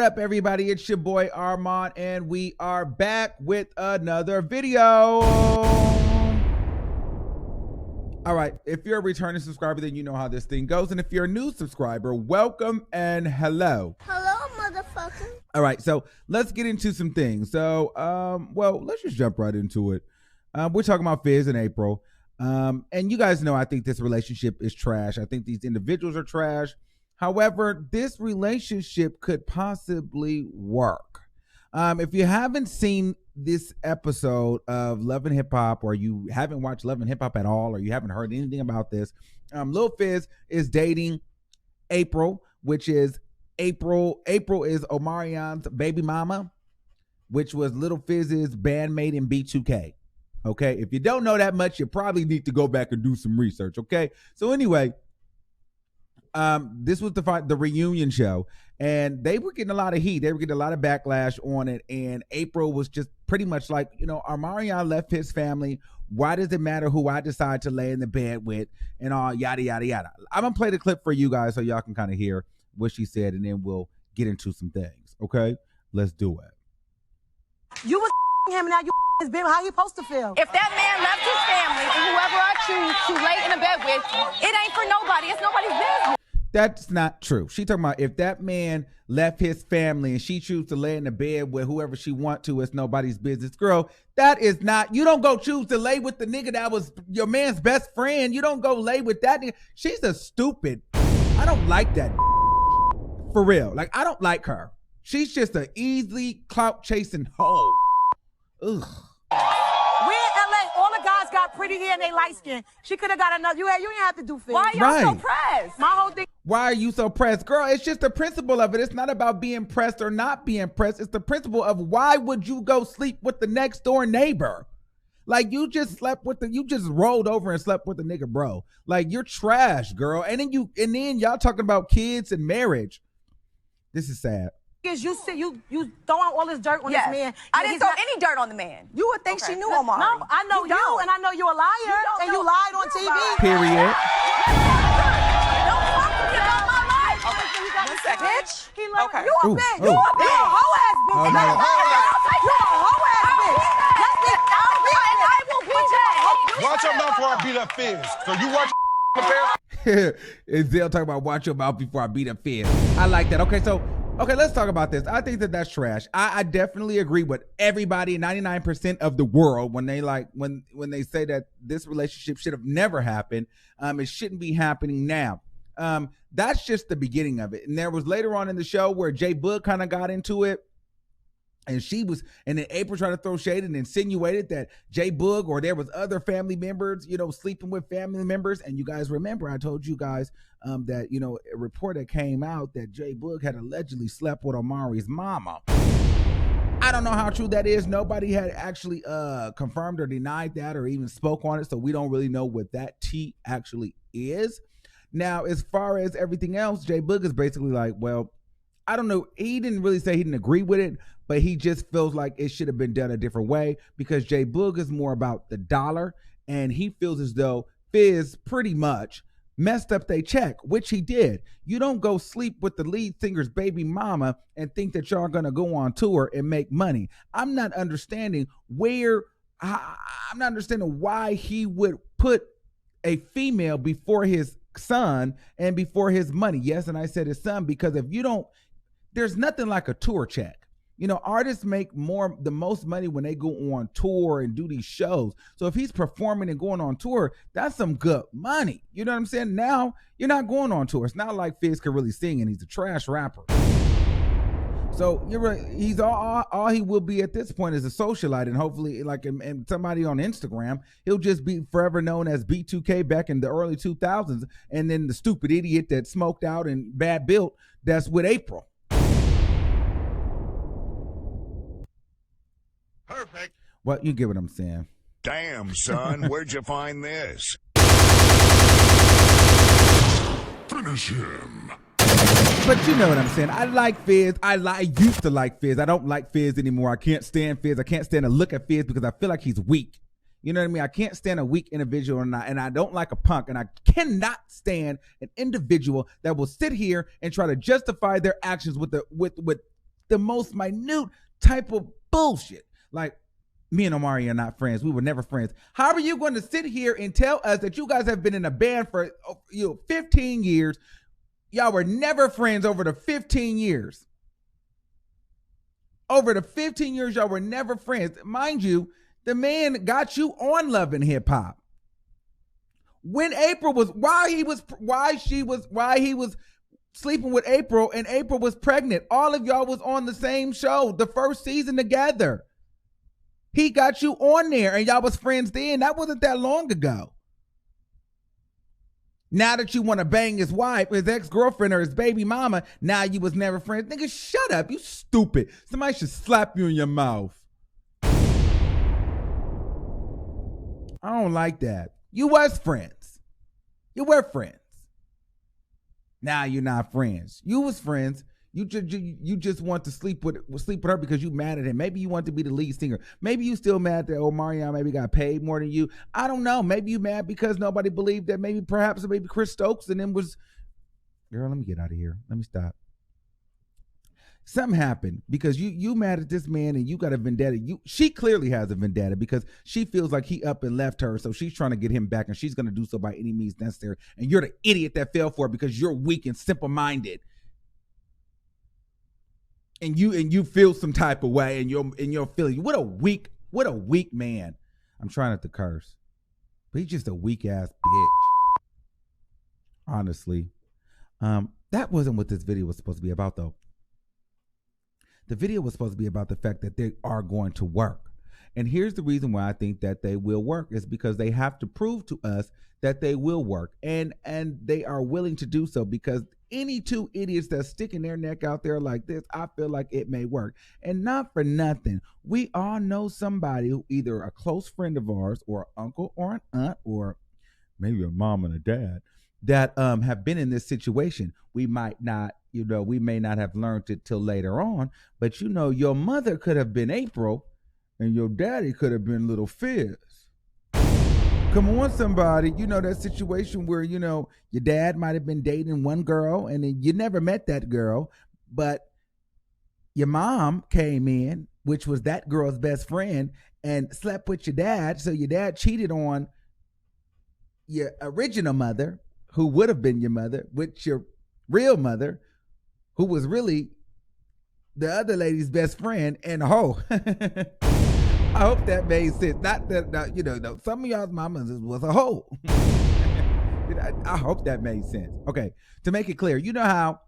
up, everybody? It's your boy Armon, and we are back with another video. All right, if you're a returning subscriber, then you know how this thing goes. And if you're a new subscriber, welcome and hello. Hello, motherfucker. All right, so let's get into some things. So, well, let's just jump right into it. We're talking about Fizz and Apryl. And you guys know I think this relationship is trash. I think these individuals are trash. However, this relationship could possibly work. If you haven't seen this episode of Love and Hip Hop, or you haven't watched Love and Hip Hop at all, or you haven't heard anything about this, Lil Fizz is dating Apryl, which is Apryl is Omarion's baby mama, which was Lil Fizz's bandmate in B2K. Okay, if you don't know that much, you probably need to go back and do some research. Okay, so anyway, this was the reunion show, and they were getting a lot of heat. They were getting a lot of backlash on it, and Apryl was just pretty much like, you know, Armon left his family. Why does it matter who I decide to lay in the bed with, and all yada yada yada. I'm gonna play the clip for you guys so y'all can kind of hear what she said, and then we'll get into some things. Okay, let's do it. You was him, and now you his baby. How you supposed to feel? If that man left his family and whoever I choose to lay in a bed with, it ain't for nobody. It's nobody's business. That's not true. She talking about if that man left his family and she choose to lay in the bed with whoever she want to, it's nobody's business. Girl, that is not, you don't go choose to lay with the nigga that was your man's best friend. You don't go lay with that nigga. She's a stupid. I don't like that. For real. Like, I don't like her. She's just an easily clout chasing hoe. Ugh. We in LA, all the guys got pretty hair and they light skin. She could have got another. You didn't have to do Fizz. Why y'all so pressed? My whole thing. Why are you so pressed? Girl, it's just the principle of it. It's not about being pressed or not being pressed. It's the principle of why would you go sleep with the next door neighbor? Like, you just you just rolled over and slept with the nigga, bro. Like, you're trash, girl. And then y'all talking about kids and marriage. This is sad. You throwing all this dirt on this man. I didn't throw any dirt on the man. You would think she knew Omar. No, I know you and I know you're a liar, and you lied on TV. Period. Don't talk to me about my life. One second. Bitch. You a bitch. Ooh. You a hoe ass bitch. Oh, no. You a hoe ass bitch. That's it. I will beat that. Watch your mouth before I beat up Fizz. So you watch Is they'll talk about watch your mouth before I beat up Fizz. I like that. Okay, let's talk about this. I think that's trash. I definitely agree with everybody, 99% of the world, when they when they say that this relationship should have never happened. It shouldn't be happening now. That's just the beginning of it. And there was later on in the show where J Boog kind of got into it. And then Apryl tried to throw shade and insinuated that J Boog or there was other family members, you know, sleeping with family members. And you guys remember, I told you guys that, you know, a report that came out that J Boog had allegedly slept with Omari's mama. I don't know how true that is. Nobody had actually confirmed or denied that or even spoke on it. So we don't really know what that tea actually is. Now, as far as everything else, J Boog is basically like, well, I don't know. He didn't really say he didn't agree with it, but he just feels like it should have been done a different way because J Boog is more about the dollar, and he feels as though Fizz pretty much messed up their check, which he did. You don't go sleep with the lead singer's baby mama and think that y'all gonna go on tour and make money. I'm not understanding why he would put a female before his son and before his money. Yes, and I said his son because if you don't, there's nothing like a tour check. You know, artists make the most money when they go on tour and do these shows. So if he's performing and going on tour, that's some good money. You know what I'm saying? Now, you're not going on tour. It's not like Fizz can really sing and he's a trash rapper. So you're right. He's all he will be at this point is a socialite, and hopefully, like, and somebody on Instagram, he'll just be forever known as B2K back in the early 2000s, and then the stupid idiot that smoked out and bad built that's with Apryl. Perfect. Well, you get what I'm saying. Damn, son, where'd you find this? Finish him. But you know what I'm saying. I like Fizz. I used to like Fizz. I don't like Fizz anymore. I can't stand Fizz. I can't stand to look at Fizz because I feel like he's weak. You know what I mean? I can't stand a weak individual, and I don't like a punk, and I cannot stand an individual that will sit here and try to justify their actions with the most minute type of bullshit. Like, me and Omari are not friends. We were never friends. How are you going to sit here and tell us that you guys have been in a band for 15 years? Y'all were never friends over the 15 years. Over the 15 years, y'all were never friends. Mind you, the man got you on Love and Hip Hop. When Apryl was, why he was sleeping with Apryl and Apryl was pregnant. All of y'all was on the same show, the first season together. He got you on there and y'all was friends then. That wasn't that long ago. Now that you want to bang his wife, his ex-girlfriend, or his baby mama, now you was never friends. Nigga, shut up. You stupid. Somebody should slap you in your mouth. I don't like that. You was friends. You were friends. Now you're not friends. You was friends. You just want to sleep with her because you mad at him. Maybe you want to be the lead singer. Maybe you still mad that Omarion maybe got paid more than you. I don't know. Maybe you mad because nobody believed that maybe Chris Stokes and then was, girl, let me get out of here. Let me stop. Something happened because you mad at this man and you got a vendetta. She clearly has a vendetta because she feels like he up and left her, so she's trying to get him back and she's going to do so by any means necessary. And you're the idiot that fell for it because you're weak and simple-minded. And you feel some type of way and you're feeling, what a weak man. I'm trying not to curse, but he's just a weak ass bitch. Honestly. That wasn't what this video was supposed to be about though. The video was supposed to be about the fact that they are going to work. And here's the reason why I think that they will work is because they have to prove to us that they will work. And they are willing to do so because any two idiots that's sticking their neck out there like this, I feel like it may work. And not for nothing, we all know somebody who either a close friend of ours or an uncle or an aunt or maybe a mom and a dad that have been in this situation. We might not, we may not have learned it till later on, but your mother could have been Apryl and your daddy could have been little Fizz. Come on, somebody. That situation where, your dad might have been dating one girl and then you never met that girl, but your mom came in, which was that girl's best friend, and slept with your dad. So your dad cheated on your original mother, who would have been your mother, with your real mother, who was really the other lady's best friend and a hoe. I hope that made sense. Not that, some of y'all's mamas was a hoe. I hope that made sense. Okay, to make it clear, you know how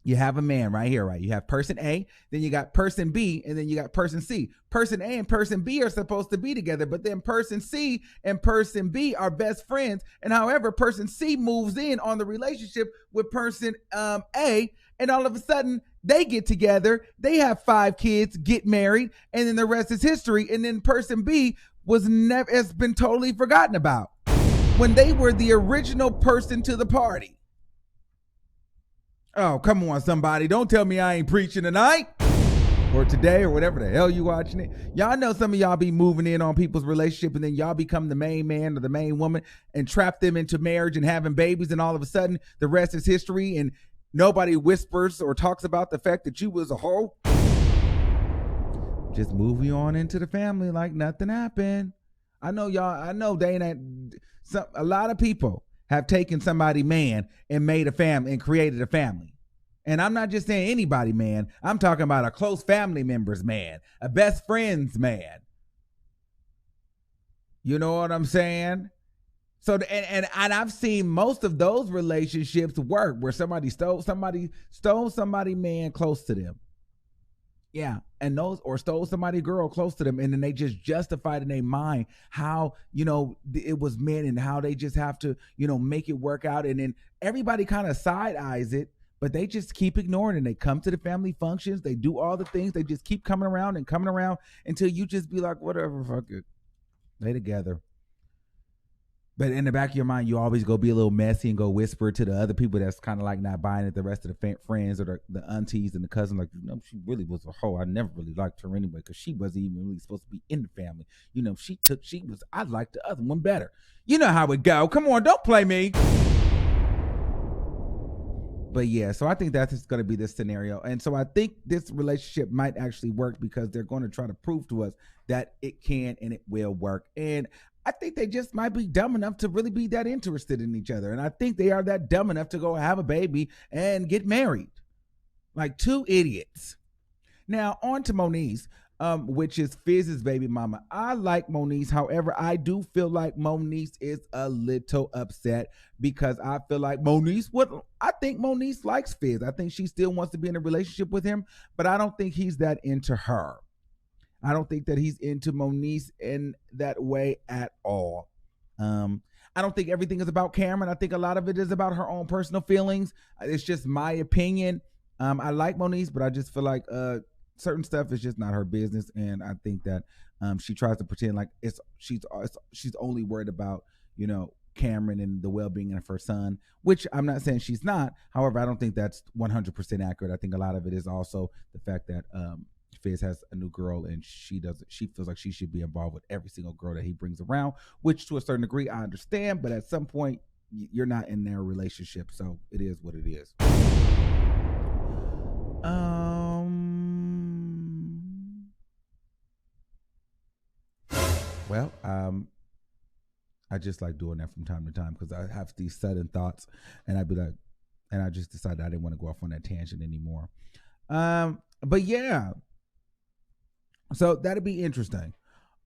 you have a man right here, right? You have person A, then you got person B, and then you got person C. Person A and person B are supposed to be together, but then person C and person B are best friends. And however, person C moves in on the relationship with person A, and all of a sudden they get together, they have 5 kids, get married, and then the rest is history. And then person B has been totally forgotten about when they were the original person to the party. Oh, come on, somebody. Don't tell me I ain't preaching tonight or today or whatever the hell you watching it. Y'all know some of y'all be moving in on people's relationship and then y'all become the main man or the main woman and trap them into marriage and having babies, and all of a sudden the rest is history and nobody whispers or talks about the fact that you was a hoe. Just move you on into the family like nothing happened. I know a lot of people have taken somebody man and made a family and created a family. And I'm not just saying anybody man. I'm talking about a close family member's man, a best friend's man. You know what I'm saying? So, and I've seen most of those relationships work where somebody stole somebody man close to them. Yeah, and stole somebody girl close to them, and then they just justified in their mind how, it was men and how they just have to, make it work out. And then everybody kind of side eyes it, but they just keep ignoring it. And they come to the family functions, they do all the things, they just keep coming around until you just be like, whatever, fuck it. They together. But in the back of your mind, you always go be a little messy and go whisper to the other people that's kind of like not buying it, the rest of the friends or the aunties and the cousins, like, she really was a hoe. I never really liked her anyway because she wasn't even really supposed to be in the family. I liked the other one better. You know how it go. Come on, don't play me. But yeah, so I think that's going to be the scenario. And so I think this relationship might actually work because they're going to try to prove to us that it can and it will work. And I think they just might be dumb enough to really be that interested in each other. And I think they are that dumb enough to go have a baby and get married. Like two idiots. Now, on to Moniece, which is Fizz's baby mama. I like Moniece. However, I do feel like Moniece is a little upset because I feel like I think Moniece likes Fizz. I think she still wants to be in a relationship with him, but I don't think he's that into her. I don't think that he's into Moniece in that way at all. I don't think everything is about Cameron. I think a lot of it is about her own personal feelings. It's just my opinion. I like Moniece, but I just feel like certain stuff is just not her business, and I think that she tries to pretend like she's only worried about Cameron and the well-being of her son, which I'm not saying she's not. However, I don't think that's 100% accurate. I think a lot of it is also the fact that Fizz has a new girl and she feels like she should be involved with every single girl that he brings around, which to a certain degree I understand, but at some point you're not in their relationship, so it is what it is. Well, I just like doing that from time to time because I have these sudden thoughts, and I just decided I didn't want to go off on that tangent anymore. But yeah, so that'd be interesting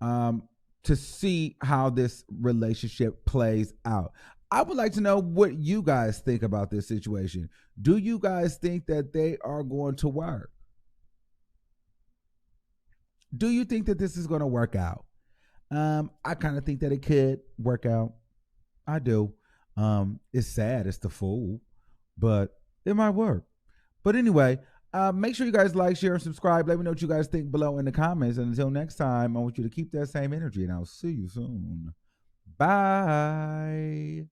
to see how this relationship plays out. I would like to know what you guys think about this situation. Do you guys think that they are going to work? Do you think that this is going to work out? I kind of think that it could work out. I do. It's sad. It's the fool, but it might work. But anyway, make sure you guys like, share, and subscribe. Let me know what you guys think below in the comments. And until next time, I want you to keep that same energy, and I'll see you soon. Bye.